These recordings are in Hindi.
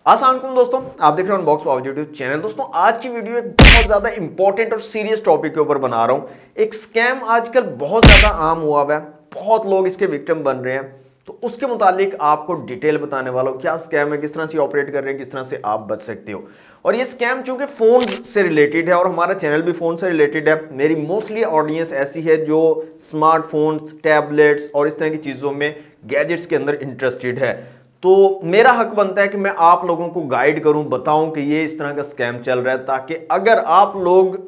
अस्सलाम वालेकुम दोस्तों, आप देख रहे हो अनबॉक्स पावर यूट्यूब चैनल। दोस्तों आज की वीडियो एक बहुत ज्यादा इंपॉर्टेंट और सीरियस टॉपिक के ऊपर बना रहा हूं। एक स्कैम आजकल बहुत ज्यादा आम हुआ है, बहुत लोग इसके विक्टिम बन रहे हैं। तो उसके मुतालिक आपको डिटेल बताने वाला हूं, क्या स्कैम है, किस तरह से ऑपरेट कर रहे हैं, किस तरह से आप बच सकते हो। और ये स्कैम चूंकि फोन से रिलेटेड है और हमारा चैनल भी फोन से रिलेटेड है, मेरी मोस्टली ऑडियंस ऐसी है जो स्मार्टफोन्स, टैबलेट्स और इस तरह की चीजों में, गैजेट्स के अंदर इंटरेस्टेड है। तो मेरा हक बनता है कि मैं आप लोगों को गाइड करूं, बताऊं कि ये इस तरह का स्कैम चल रहा है, ताकि अगर आप लोग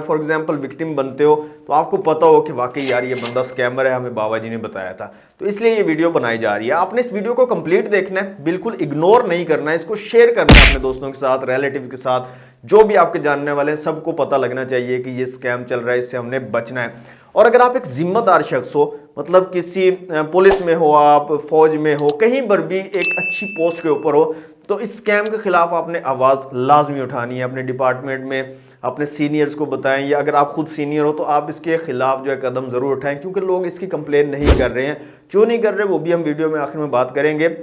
फॉर एग्जांपल विक्टिम बनते हो तो आपको पता हो कि वाकई यार ये बंदा स्कैमर है, हमें बाबा जी ने बताया था। तो इसलिए ये वीडियो बनाई जा रही है। आपने इस वीडियो को कंप्लीट देखना है, बिल्कुल इग्नोर नहीं करना है, इसको शेयर करना है अपने दोस्तों के साथ, रिलेटिव के साथ, जो भी आपके जानने वाले हैं, सबको पता लगना चाहिए कि ये स्कैम चल रहा है, इससे हमने बचना है। और अगर आप एक जिम्मेदार शख्स हो, मतलब किसी पुलिस में हो, आप फौज में हो, कहीं पर भी एक अच्छी पोस्ट के ऊपर हो, तो इस स्कैम के खिलाफ आपने आवाज लाजमी उठानी है। अपने डिपार्टमेंट में अपने सीनियर्स को बताएं, या अगर आप खुद सीनियर हो तो आप इसके खिलाफ जो है कदम जरूर उठाएं, क्योंकि लोग इसकी कंप्लेन नहीं कर रहे हैं। क्यों नहीं कर रहे वो भी हम वीडियो में आखिर में बात करेंगे।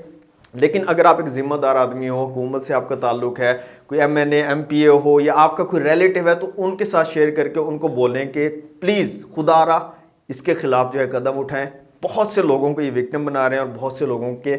लेकिन अगर आप एक जिम्मेदार आदमी हो, हुकूमत से आपका ताल्लुक है, कोई एमएनए एमपीए हो, या आपका कोई रिलेटिव है, तो उनके साथ शेयर करके उनको बोलें कि प्लीज खुदारा इसके खिलाफ जो है कदम उठाएं। बहुत से लोगों को ये विक्टिम बना रहे हैं और बहुत से लोगों के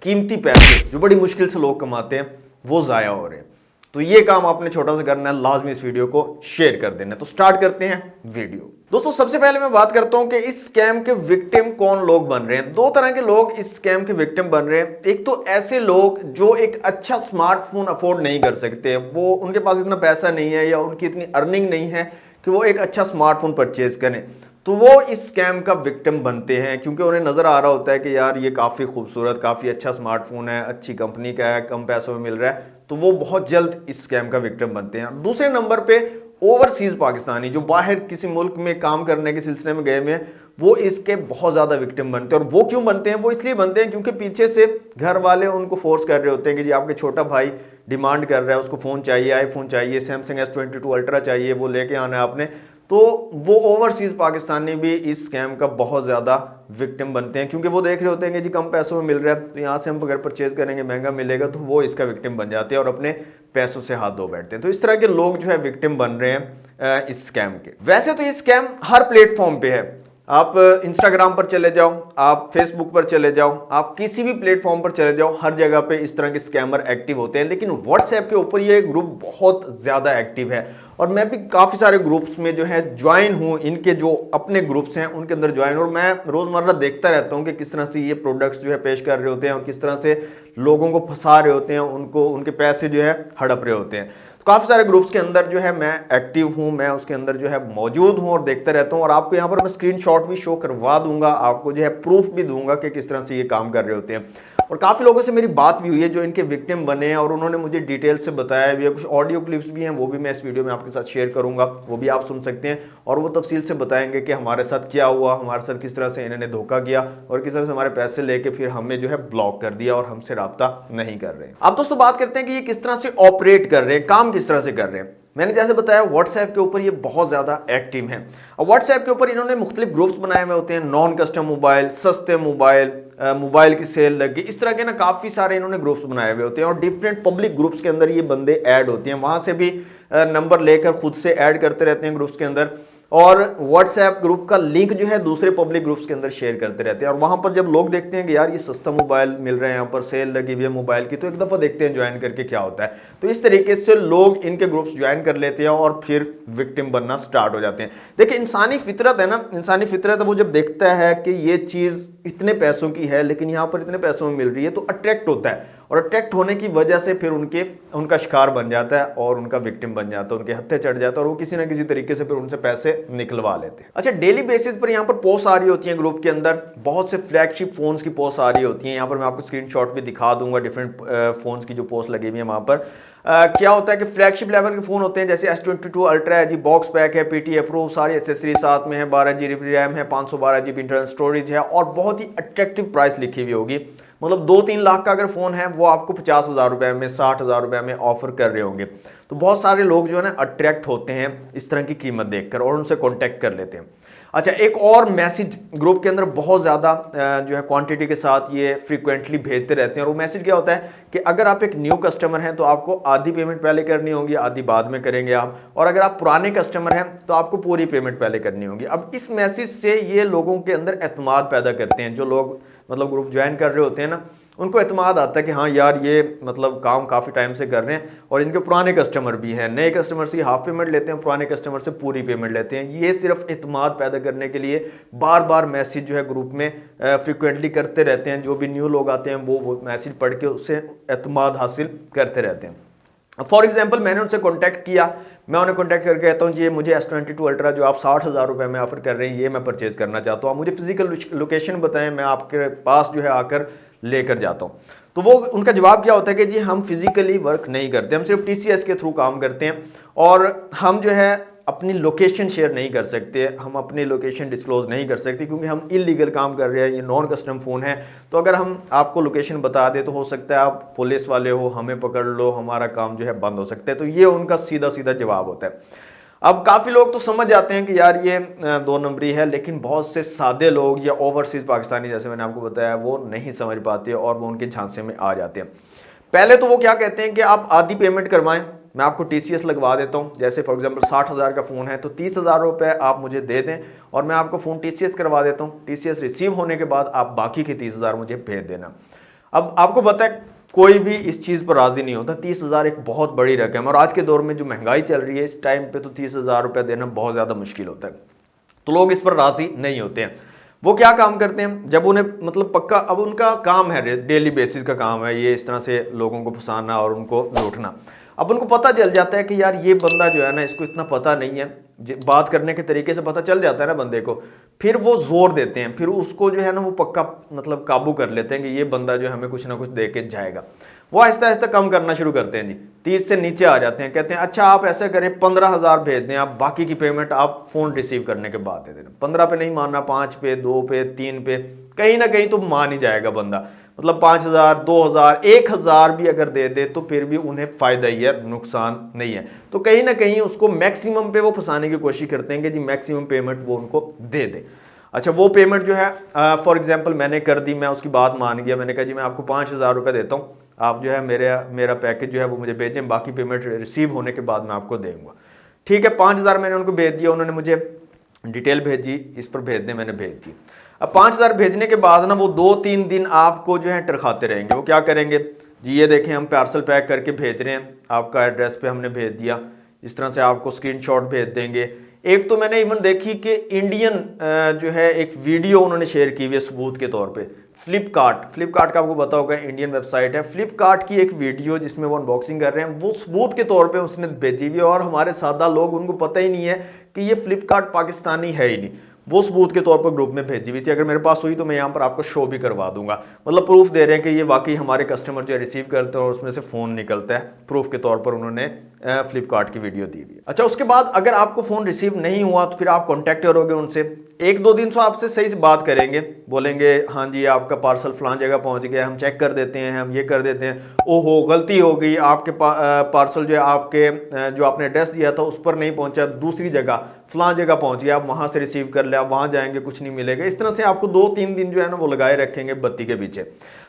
कीमती पैसे जो बड़ी मुश्किल से लोग कमाते हैं वो जाया हो रहे हैं। तो ये काम आपने छोटा सा करना है, लाजमी इस वीडियो को शेयर कर देना है। तो स्टार्ट करते हैं वीडियो। दोस्तों सबसे पहले मैं बात करता हूं कि इस स्कैम के विक्टिम कौन लोग बन रहे हैं। दो तरह के लोग इस स्कैम के विक्टिम बन रहे हैं। एक तो ऐसे लोग जो एक अच्छा स्मार्टफोन अफोर्ड नहीं कर सकते, वो उनके पास इतना पैसा नहीं है या उनकी इतनी अर्निंग नहीं है कि वो एक अच्छा स्मार्टफोन परचेज करें, तो वो इस स्कैम का विक्टिम बनते हैं। क्योंकि उन्हें नजर आ रहा होता है कि यार ये काफी खूबसूरत, काफी अच्छा स्मार्टफोन है, अच्छी कंपनी का है, कम पैसों में मिल रहा है, तो वो बहुत जल्द इस स्कैम का विक्टिम बनते हैं। दूसरे नंबर पे ओवरसीज पाकिस्तानी जो बाहर किसी मुल्क में काम करने के सिलसिले में गए हुए हैं, वो इसके बहुत ज्यादा विक्टिम बनते हैं। और वो क्यों बनते हैं? वो इसलिए बनते हैं क्योंकि पीछे से घर वाले उनको फोर्स कर रहे होते हैं कि जी आपके छोटा भाई डिमांड कर रहा है, उसको फोन चाहिए, आईफोन चाहिए, सैमसंग S22 अल्ट्रा चाहिए, वो लेके आना है आपने। तो वो ओवरसीज पाकिस्तानी भी इस स्कैम का बहुत ज्यादा विक्टिम बनते हैं, क्योंकि वो देख रहे होते हैं कि जी कम पैसों में मिल रहा है, तो यहाँ से हम अगर परचेज करेंगे महंगा मिलेगा, तो वो इसका विक्टिम बन जाते हैं और अपने पैसों से हाथ धो बैठते हैं। तो इस तरह के लोग जो है विक्टिम बन रहे हैं इस स्कैम के। वैसे तो ये स्कैम हर प्लेटफॉर्म पे है। आप इंस्टाग्राम पर चले जाओ, आप फेसबुक पर चले जाओ, आप किसी भी प्लेटफॉर्म पर चले जाओ, हर जगह पे इस तरह के स्कैमर एक्टिव होते हैं। लेकिन व्हाट्सएप के ऊपर ये ग्रुप बहुत ज्यादा एक्टिव है और मैं भी काफी सारे ग्रुप्स में जो है ज्वाइन हूं। इनके जो अपने ग्रुप्स हैं उनके अंदर ज्वाइन, और मैं रोजमर्रा देखता रहता हूं कि किस तरह से ये प्रोडक्ट्स जो है पेश कर रहे होते हैं और किस तरह से लोगों को फंसा रहे होते हैं, उनको उनके पैसे जो है हड़प रहे होते हैं। काफी सारे ग्रुप्स के अंदर जो है मैं एक्टिव हूं, मैं उसके अंदर जो है मौजूद हूं और देखता रहता हूं। और आपको यहां पर मैं स्क्रीनशॉट भी शो करवा दूंगा, आपको जो है प्रूफ भी दूंगा कि किस तरह से ये काम कर रहे होते हैं। और काफी लोगों से मेरी बात भी हुई है जो इनके विक्टिम बने हैं और उन्होंने मुझे डिटेल से बताया भी है। कुछ ऑडियो क्लिप्स भी हैं, वो भी मैं इस वीडियो में आपके साथ शेयर करूंगा, वो भी आप सुन सकते हैं। और वो तफसील से बताएंगे कि हमारे साथ क्या हुआ, हमारे साथ किस तरह से इन्होंने धोखा किया और किस तरह से हमारे पैसे लेके फिर हमें जो है ब्लॉक कर दिया और हमसे राब्ता नहीं कर रहे। अब दोस्तों बात करते हैं कि ये किस तरह से ऑपरेट कर रहे हैं, काम किस तरह से कर रहे हैं। मैंने जैसे बताया व्हाट्सएप के ऊपर ये बहुत ज्यादा एक्टिव हैं। और व्हाट्सएप के ऊपर इन्होंने मुख्तलिफ ग्रुप्स बनाए हुए होते हैं, नॉन कस्टम मोबाइल, सस्ते मोबाइल, मोबाइल की सेल लगी, इस तरह के ना काफी सारे इन्होंने ग्रुप्स बनाए हुए होते हैं। और डिफरेंट पब्लिक ग्रुप्स के अंदर ये बंदे ऐड होते हैं, वहां से भी नंबर लेकर खुद से ऐड करते रहते हैं ग्रुप्स के अंदर। और व्हाट्सएप ग्रुप का लिंक जो है दूसरे पब्लिक ग्रुप्स के अंदर शेयर करते रहते हैं। और वहां पर जब लोग देखते हैं कि यार ये सस्ता मोबाइल मिल रहा है, यहाँ पर सेल लगी हुई है मोबाइल की, तो एक दफा देखते हैं ज्वाइन करके क्या होता है। तो इस तरीके से लोग इनके ग्रुप्स ज्वाइन कर लेते हैं और फिर विक्टिम बनना स्टार्ट हो जाते हैं। देखिए इंसानी फितरत है ना, इंसानी फितरत है, वो जब देखता है कि ये चीज इतने पैसों की है लेकिन यहाँ पर इतने पैसों में मिल रही है, तो अट्रैक्ट होता है। और अट्रैक्ट होने की वजह से फिर उनका शिकार बन जाता है और उनका विक्टिम बन जाता है, उनके हत्थे चढ़ जाता है और वो किसी ना किसी तरीके से फिर उनसे पैसे निकलवा लेते हैं। अच्छा, डेली बेसिस पर यहाँ पर पोस्ट आ रही होती है ग्रुप के अंदर, बहुत से फ्लैगशिप फोन्स की पोस्ट आ रही होती है। यहाँ पर मैं आपको स्क्रीनशॉट भी दिखा दूंगा डिफरेंट फोन्स की जो पोस्ट लगी हुई है वहां पर। क्या होता है कि फ्लैगशिप लेवल के फोन होते हैं, जैसे S22 अल्ट्रा है जी, बॉक्स पैक है, PTA प्रूफ, सारी एक्सेसरी साथ में है, 12 GB रैम है, 512 GB इंटरनल स्टोरेज है और बहुत ही अट्रैक्टिव प्राइस लिखी हुई होगी। मतलब 2-3 लाख का अगर फोन है वो आपको 50,000 रुपए में, 60,000 रुपए में ऑफर कर रहे होंगे। तो बहुत सारे लोग जो है ना अट्रैक्ट होते हैं इस तरह की कीमत देखकर और उनसे कॉन्टेक्ट कर लेते हैं। अच्छा, एक और मैसेज ग्रुप के अंदर बहुत ज़्यादा जो है क्वांटिटी के साथ ये फ्रीक्वेंटली भेजते रहते हैं, और वो मैसेज क्या होता है कि अगर आप एक न्यू कस्टमर हैं तो आपको आधी पेमेंट पहले करनी होगी, आधी बाद में करेंगे आप, और अगर आप पुराने कस्टमर हैं तो आपको पूरी पेमेंट पहले करनी होगी। अब इस मैसेज से ये लोगों के अंदर एतमाद पैदा करते हैं, जो लोग मतलब ग्रुप ज्वाइन कर रहे होते हैं ना, उनको एतमाद आता है कि हाँ यार ये मतलब काम काफ़ी टाइम से कर रहे हैं, और इनके पुराने कस्टमर भी हैं, नए कस्टमर से हाफ पेमेंट लेते हैं, पुराने कस्टमर से पूरी पेमेंट लेते हैं। ये सिर्फ एतमाद पैदा करने के लिए बार बार मैसेज जो है ग्रुप में फ्रिक्वेंटली करते रहते हैं। जो भी न्यू लोग आते हैं वो मैसेज पढ़ के उससे एतमाद हासिल करते रहते हैं। फॉर एग्जाम्पल, मैंने उनसे कॉन्टैक्ट किया, मैं उन्हें कॉन्टैक्ट करके कहता हूँ जी मुझे S22 अल्ट्रा जो आप 60,000 रुपये में ऑफर कर रहे हैं ये मैं परचेज करना चाहता हूँ, आप मुझे फिजिकल लोकेशन बताएं, मैं आपके पास जो है आकर लेकर जाता हूँ। तो वो उनका जवाब क्या होता है कि जी हम फिजिकली वर्क नहीं करते, हम सिर्फ TCS के थ्रू काम करते हैं, और हम जो है अपनी लोकेशन शेयर नहीं कर सकते, हम अपनी लोकेशन डिस्क्लोज नहीं कर सकते क्योंकि हम इलीगल काम कर रहे हैं, ये नॉन कस्टम फ़ोन है। तो अगर हम आपको लोकेशन बता दें तो हो सकता है आप पुलिस वाले हो, हमें पकड़ लो, हमारा काम जो है बंद हो सकता है। तो ये उनका सीधा सीधा जवाब होता है। अब काफ़ी लोग तो समझ जाते हैं कि यार ये 2 नंबरी है, लेकिन बहुत से सादे लोग या ओवरसीज पाकिस्तानी जैसे मैंने आपको बताया वो नहीं समझ पाते और वो उनके झांसे में आ जाते हैं। पहले तो वो क्या कहते हैं कि आप आधी पेमेंट करवाएं, मैं आपको TCS लगवा देता हूं। जैसे फॉर एग्जांपल 60,000 का फ़ोन है तो 30,000 रुपये आप मुझे दे दें और मैं आपको फ़ोन TCS करवा देता हूं। TCS रिसीव होने के बाद आप बाकी के 30,000 मुझे भेज देना। अब आपको पता है कोई भी इस चीज़ पर राजी नहीं होता, 30,000 एक बहुत बड़ी रकम है, और आज के दौर में जो महंगाई चल रही है इस टाइम पे तो 30,000 रुपये देना बहुत ज़्यादा मुश्किल होता है। तो लोग इस पर राजी नहीं होते हैं। वो क्या काम करते हैं, जब उन्हें मतलब पक्का अब उनका काम है, डेली बेसिस का काम है ये इस तरह से लोगों को फंसाना और उनको लूटना। अब उनको पता चल जाता है कि यार ये बंदा जो है ना इसको इतना पता नहीं है, बात करने के तरीके से पता चल जाता है ना बंदे को, फिर वो जोर देते हैं, फिर उसको जो है ना वो पक्का मतलब काबू कर लेते हैं कि ये बंदा जो है हमें कुछ ना कुछ दे के जाएगा। वो आहिस्ता आहिस्ता कम करना शुरू करते हैं जी, 30 से नीचे आ जाते हैं, कहते हैं अच्छा आप ऐसा करें 15,000 भेज दें, आप बाकी की पेमेंट आप फोन रिसीव करने के बाद दे देना। 15 पे नहीं मानना, 5 पे, 2 पे, 3 पे, कहीं ना कहीं तो मान ही जाएगा बंदा। मतलब 5,000, 2,000, 1,000 भी अगर दे दे तो फिर भी उन्हें फायदा ही है, नुकसान नहीं है। तो कहीं ना कहीं उसको मैक्सिमम पे वो फंसाने की कोशिश करते हैं कि जी मैक्सिमम पेमेंट वो उनको दे दे। अच्छा, वो पेमेंट जो है फॉर एग्जांपल मैंने कर दी, मैं उसकी बात मान गया, मैंने कहा जी मैं आपको 5,000 रुपये देता हूँ, आप जो है मेरा पैकेज जो है वो मुझे भेजें, बाकी पेमेंट रिसीव होने के बाद मैं आपको देंगे। ठीक है, 5,000 मैंने उनको भेज दिया, उन्होंने मुझे डिटेल भेजी, इस पर भेज दें, मैंने भेज दी। अब 5,000 भेजने के बाद ना वो 2-3 दिन आपको जो है टरखाते रहेंगे। वो क्या करेंगे जी, ये देखें हम पार्सल पैक करके भेज रहे हैं, आपका एड्रेस पे हमने भेज दिया, इस तरह से आपको स्क्रीनशॉट भेज देंगे। एक तो मैंने इवन देखी कि इंडियन जो है एक वीडियो उन्होंने शेयर की हुई है सबूत के तौर पे। फ्लिपकार्ट का आपको पता होगा इंडियन वेबसाइट है, फ्लिपकार्ट की एक वीडियो जिसमें वो अनबॉक्सिंग कर रहे हैं, वो सबूत के तौर पे उसने भेजी हुई है, और हमारे सादा लोग उनको पता ही नहीं है कि ये फ्लिपकार्ट पाकिस्तानी है ही नहीं, वो सबूत के तौर पर ग्रुप में भेजी हुई थी। अगर मेरे पास हुई तो मैं यहाँ पर आपको शो भी करवा दूंगा, मतलब प्रूफ दे रहे हैं कि ये वाकई हमारे कस्टमर जो रिसीव करते हैं और उसमें से फ़ोन निकलता है, प्रूफ के तौर पर उन्होंने फ्लिपकार्ट की वीडियो दी हुई है। अच्छा, उसके बाद अगर आपको फ़ोन रिसीव नहीं हुआ तो फिर आप कॉन्टैक्ट करोगे उनसे, 1-2 दिन तो आपसे सही से बात करेंगे, बोलेंगे हाँ जी आपका पार्सल फलां जगह पहुँच गया, हम चेक कर देते हैं, हम ये कर देते हैं, ओहो गलती हो गई, आपके पार्सल जो है आपके जो आपने एड्रेस दिया था उस पर नहीं पहुँचा, दूसरी जगह फलां जगह पहुंच गया, आप वहां से रिसीव कर ले, आप वहां जाएंगे कुछ नहीं मिलेगा। इस तरह से आपको 2-3 दिन जो है ना वो लगाए रखेंगे बत्ती के पीछे।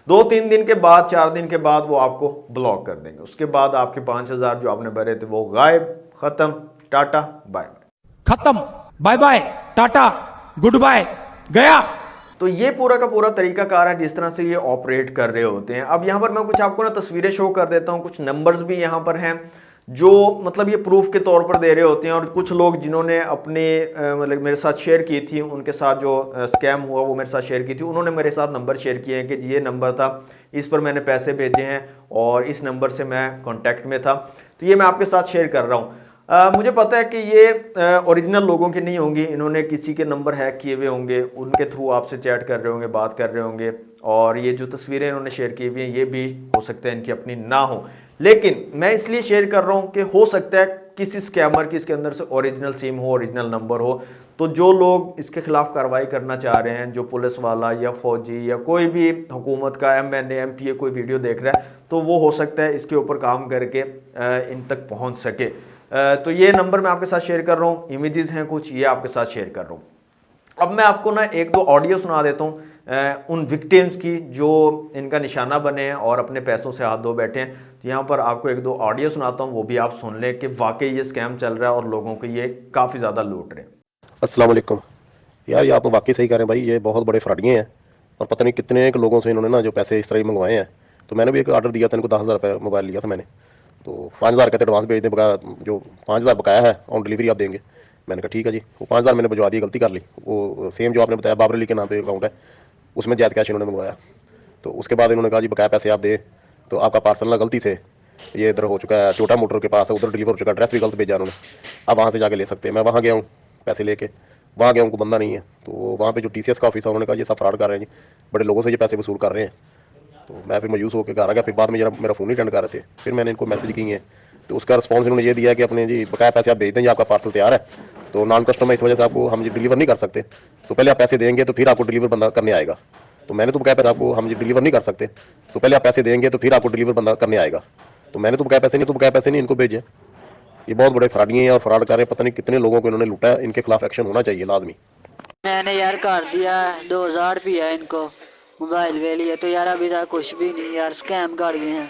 2-3 दिन के बाद, 4 दिन के बाद वो आपको ब्लॉक कर देंगे। उसके बाद आपके 5,000 जो आपने भरे थे वो गायब, खत्म, टाटा बाय बाय। खत्म, bye bye, tata, goodbye, गया। तो ये पूरा का पूरा तरीकाकार है जिस तरह से ये ऑपरेट कर रहे होते हैं। अब यहाँ पर मैं कुछ आपको ना तस्वीरें शो कर देता हूँ, कुछ नंबर्स भी यहाँ पर हैं जो मतलब ये प्रूफ के तौर पर दे रहे होते हैं, और कुछ लोग जिन्होंने अपने मतलब मेरे साथ शेयर की थी, उनके साथ जो स्कैम हुआ वो मेरे साथ शेयर की थी, उन्होंने मेरे साथ नंबर शेयर किए हैं कि ये नंबर था, इस पर मैंने पैसे भेजे हैं और इस नंबर से मैं कांटेक्ट में था। तो ये मैं आपके साथ शेयर कर रहा हूँ। मुझे पता है कि ये ओरिजिनल लोगों की नहीं होंगी, इन्होंने किसी के नंबर हैक किए हुए होंगे, उनके थ्रू आपसे चैट कर रहे होंगे, बात कर रहे होंगे, और ये जो तस्वीरें इन्होंने शेयर की हुई हैं ये भी हो सकता है इनकी अपनी ना हो। लेकिन मैं इसलिए शेयर कर रहा हूं कि हो सकता है किसी स्कैमर की इसके अंदर से ओरिजिनल सिम हो, ओरिजिनल नंबर हो। तो जो लोग इसके खिलाफ कार्रवाई करना चाह रहे हैं, जो पुलिस वाला या फौजी या कोई भी हुकूमत का MNA MPA कोई वीडियो देख रहा है, तो वो हो सकता है इसके ऊपर काम करके इन तक पहुंच सके। तो ये नंबर मैं आपके साथ शेयर कर रहा हूँ, इमेजेस हैं कुछ, ये आपके साथ शेयर कर रहा हूँ। अब मैं आपको ना एक दो ऑडियो सुना देता हूँ उन विक्टिम्स की जो इनका निशाना बने हैं और अपने पैसों से हाथ धो बैठे हैं। तो यहाँ पर आपको एक दो ऑडियो सुनाता हूँ, वो भी आप सुन लें कि वाकई ये स्कैम चल रहा है और लोगों को ये काफ़ी ज़्यादा लूट रहे हैं। अस्सलाम वालेकुम। यार ये आप वाकई सही कह रहे हैं भाई, ये बहुत बड़े फ्रॉडिये हैं और पता नहीं कितने के लोगों से इन्होंने ना जो पैसे इस तरह ही मंगवाए हैं। तो मैंने भी एक ऑर्डर दिया था इनको, 10,000 रुपये मोबाइल लिया था मैंने, तो 5,000 कहते एडवांस भेज दें, बकाया जो 5,000 बकाया है ऑन डिलीवरी आप देंगे। मैंने कहा ठीक है जी। वो 5,000 मैंने भिजवा दिया, गलती कर ली। वो सेम जो आपने बताया बाबर अली के नाम पे अकाउंट है, उसमें जायज़ कैश इन्होंने मंगवाया। तो उसके बाद इन्होंने कहा जी बकाया पैसे आप दें, तो आपका पार्सल ना गलती से ये इधर हो चुका है, टोटा मोटर के पास है, उधर डिलीवर हो चुका है, एड्रेस भी गलत भेजा उन्होंने, आप वहाँ से जाके ले सकते हैं। मैं वहाँ गया हूँ पैसे लेके, वहाँ गया उनको बंदा नहीं है, तो वहाँ पे जो TCS का ऑफिस है उन्होंने कहा ये सब फ्रॉड कर रहे हैं जी, बड़े लोगों से ये पैसे वसूल कर रहे हैं। तो मैं फिर मायूस होकर घर आ गया। फिर बाद में जरा मेरा फ़ोन नहीं अटेंड कर रहे थे, फिर मैंने इनको मैसेज किए हैं, तो उसका रिस्पॉन्स इन्होंने ये दिया कि अपने जी बकाया पैसे आप भेज दें, आपका पार्सल तैयार है, तो नॉन कस्टमर इस वजह से आपको हम डिलीवर नहीं कर सकते, तो पहले आप पैसे देंगे तो फिर आपको डिलीवर बंदा करने आएगा। तो मैंने तो बकाया पैसे आपको हम डिलीवर नहीं कर सकते, तो पहले आप पैसे देंगे तो फिर आपको डिलीवर बंदा करने आएगा। तो मैंने तो बकाया पैसे नहीं इनको भेजे। ये बहुत बड़े फ्रॉडिये हैं और फ्रॉड कर रहे हैं, पता नहीं कितने लोगों को इन्होंने लूटा है। इनके खिलाफ एक्शन होना चाहिए लाजमी। मैंने यार कर दिया 2,000 रुपया इनको मोबाइल के लिए, तो यार अभी तक कुछ भी नहीं यार, स्कैम कर गए हैं।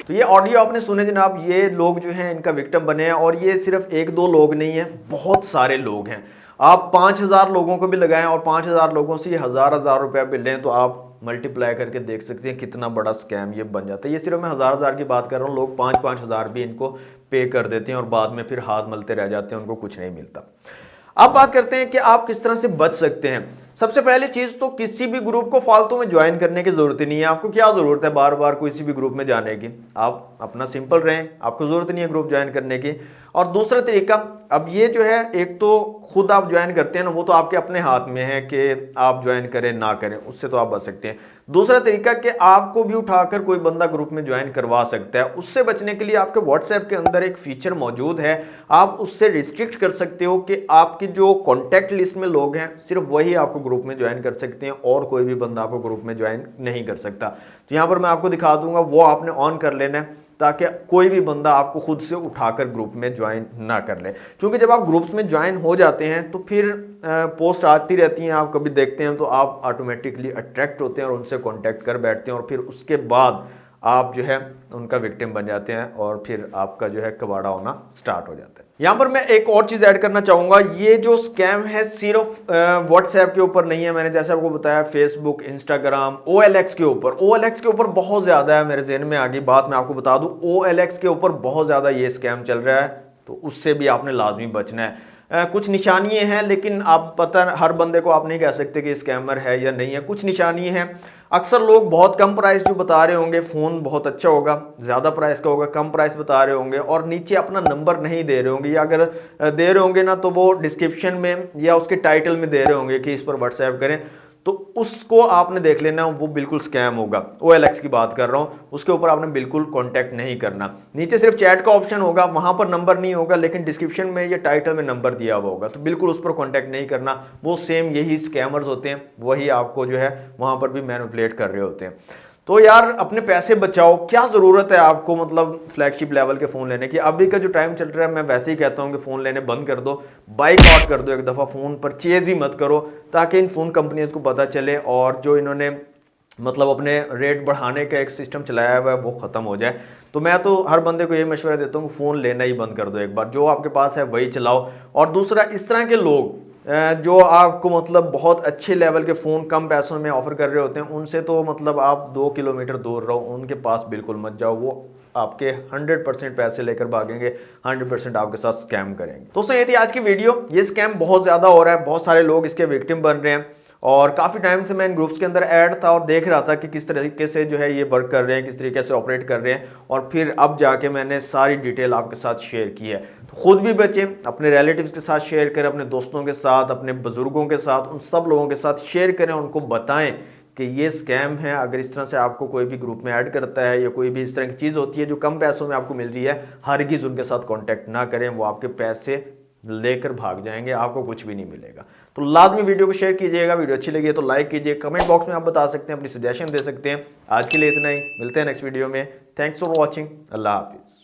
तो ये ऑडियो आपने सुने जनाब, ये लोग जो हैं इनका विक्टिम बने हैं और ये सिर्फ एक दो लोग नहीं हैं, बहुत सारे लोग हैं। आप 5,000 लोगों को भी लगाएं और 5,000 लोगों से ये हज़ार रुपया भी लें तो आप मल्टीप्लाई करके देख सकते हैं कितना बड़ा स्कैम ये बन जाता है। ये सिर्फ मैं हज़ार की बात कर रहा हूँ, लोग 5,000 भी इनको पे कर देते हैं और बाद में फिर हाथ मलते रह जाते हैं, उनको कुछ नहीं मिलता। अब बात करते हैं कि आप किस तरह से बच सकते हैं। सबसे पहली चीज तो किसी भी ग्रुप को फालतू में ज्वाइन करने की जरूरत ही नहीं है। आपको क्या जरूरत है बार बार किसी भी ग्रुप में जाने की? आप अपना सिंपल रहें, आपको जरूरत नहीं है ग्रुप ज्वाइन करने की। और दूसरा तरीका, अब ये जो है, एक तो खुद आप ज्वाइन करते हैं ना, वो तो आपके अपने हाथ में है कि आप ज्वाइन करें ना करें, उससे तो आप बच सकते हैं। दूसरा तरीका कि आपको भी उठाकर कोई बंदा ग्रुप में ज्वाइन करवा सकता है। उससे बचने के लिए आपके व्हाट्सएप के अंदर एक फीचर मौजूद है, आप उससे रिस्ट्रिक्ट कर सकते हो कि आपकी जो कॉन्टैक्ट लिस्ट में लोग हैं सिर्फ वही आपको ग्रुप में ज्वाइन कर सकते हैं और कोई भी बंदा आपको ग्रुप में ज्वाइन नहीं कर सकता। तो यहाँ पर मैं आपको दिखा दूंगा, वो आपने ऑन कर लेना है ताकि कोई भी बंदा आपको खुद से उठाकर ग्रुप में ज्वाइन ना कर ले। क्योंकि जब आप ग्रुप्स में ज्वाइन हो जाते हैं तो फिर पोस्ट आती रहती हैं, आप कभी देखते हैं तो आप ऑटोमेटिकली अट्रैक्ट होते हैं और उनसे कांटेक्ट कर बैठते हैं और फिर उसके बाद आप जो है उनका विक्टिम बन जाते हैं और फिर आपका जो है कबाड़ा होना स्टार्ट हो जाता है। यहां पर मैं एक और चीज ऐड करना चाहूंगा, ये जो स्कैम है सिर्फ व्हाट्सएप के ऊपर नहीं है। मैंने जैसे आपको बताया फेसबुक, इंस्टाग्राम, OLX के ऊपर बहुत ज्यादा है। मेरे ज़हन में आ गई बात, मैं आपको बता दूं, OLX के ऊपर बहुत ज्यादा ये स्कैम चल रहा है, तो उससे भी आपने लाजमी बचना है। कुछ निशानियां हैं, लेकिन आप पता हर बंदे को आप नहीं कह सकते कि स्कैमर है या नहीं है। कुछ निशानियां हैं, अक्सर लोग बहुत कम प्राइस जो बता रहे होंगे, फ़ोन बहुत अच्छा होगा, ज़्यादा प्राइस का होगा, कम प्राइस बता रहे होंगे और नीचे अपना नंबर नहीं दे रहे होंगे, या अगर दे रहे होंगे ना तो वो डिस्क्रिप्शन में या उसके टाइटल में दे रहे होंगे कि इस पर व्हाट्सएप करें, तो उसको आपने देख लेना, वो बिल्कुल स्कैम होगा। OLX की बात कर रहा हूं, उसके ऊपर आपने बिल्कुल कांटेक्ट नहीं करना। नीचे सिर्फ चैट का ऑप्शन होगा, वहां पर नंबर नहीं होगा, लेकिन डिस्क्रिप्शन में या टाइटल में नंबर दिया हुआ होगा, तो बिल्कुल उस पर कांटेक्ट नहीं करना। वो सेम यही स्कैमर्स होते हैं, वही आपको जो है वहां पर भी मैनिपुलेट कर रहे होते हैं। तो यार अपने पैसे बचाओ। क्या ज़रूरत है आपको मतलब फ्लैगशिप लेवल के फ़ोन लेने की? अभी का जो टाइम चल रहा है, मैं वैसे ही कहता हूँ कि फ़ोन लेने बंद कर दो, बाइकआउट कर दो एक दफ़ा, फ़ोन परचेज ही मत करो, ताकि इन फ़ोन कंपनीज को पता चले और जो इन्होंने मतलब अपने रेट बढ़ाने का एक सिस्टम चलाया हुआ है वो ख़त्म हो जाए। तो मैं तो हर बंदे को ये मशवरा देता हूँ कि फ़ोन लेना ही बंद कर दो एक बार, जो आपके पास है वही चलाओ। और दूसरा, इस तरह के लोग जो आपको मतलब बहुत अच्छे लेवल के फ़ोन कम पैसों में ऑफर कर रहे होते हैं, उनसे तो मतलब आप 2 किलोमीटर दूर रहो, उनके पास बिल्कुल मत जाओ। वो आपके 100% पैसे लेकर भागेंगे, 100% आपके साथ स्कैम करेंगे। दोस्तों ये थी आज की वीडियो। ये स्कैम बहुत ज़्यादा हो रहा है, बहुत सारे लोग इसके विक्टिम बन रहे हैं और काफ़ी टाइम से मैं इन ग्रुप्स के अंदर ऐड था और देख रहा था कि किस तरीके से जो है ये वर्क कर रहे हैं, किस तरीके से ऑपरेट कर रहे हैं, और फिर अब जाके मैंने सारी डिटेल आपके साथ शेयर की है। तो खुद भी बचें, अपने रिलेटिव्स के साथ शेयर करें, अपने दोस्तों के साथ, अपने बुजुर्गों के साथ, उन सब लोगों के साथ शेयर करें, उनको बताएं कि ये स्कैम है। अगर इस तरह से आपको कोई भी ग्रुप में ऐड करता है या कोई भी इस तरह की चीज़ होती है जो कम पैसों में आपको मिल रही है, हरगिज़ उनके साथ कॉन्टैक्ट ना करें, वो आपके पैसे लेकर भाग जाएंगे, आपको कुछ भी नहीं मिलेगा। तो लाजमी वीडियो को शेयर कीजिएगा, वीडियो अच्छी लगी है तो लाइक कीजिए, कमेंट बॉक्स में आप बता सकते हैं, अपनी सजेशन दे सकते हैं। आज के लिए इतना ही, मिलते हैं नेक्स्ट वीडियो में। थैंक्स फॉर वॉचिंग, अल्लाह हाफिज़।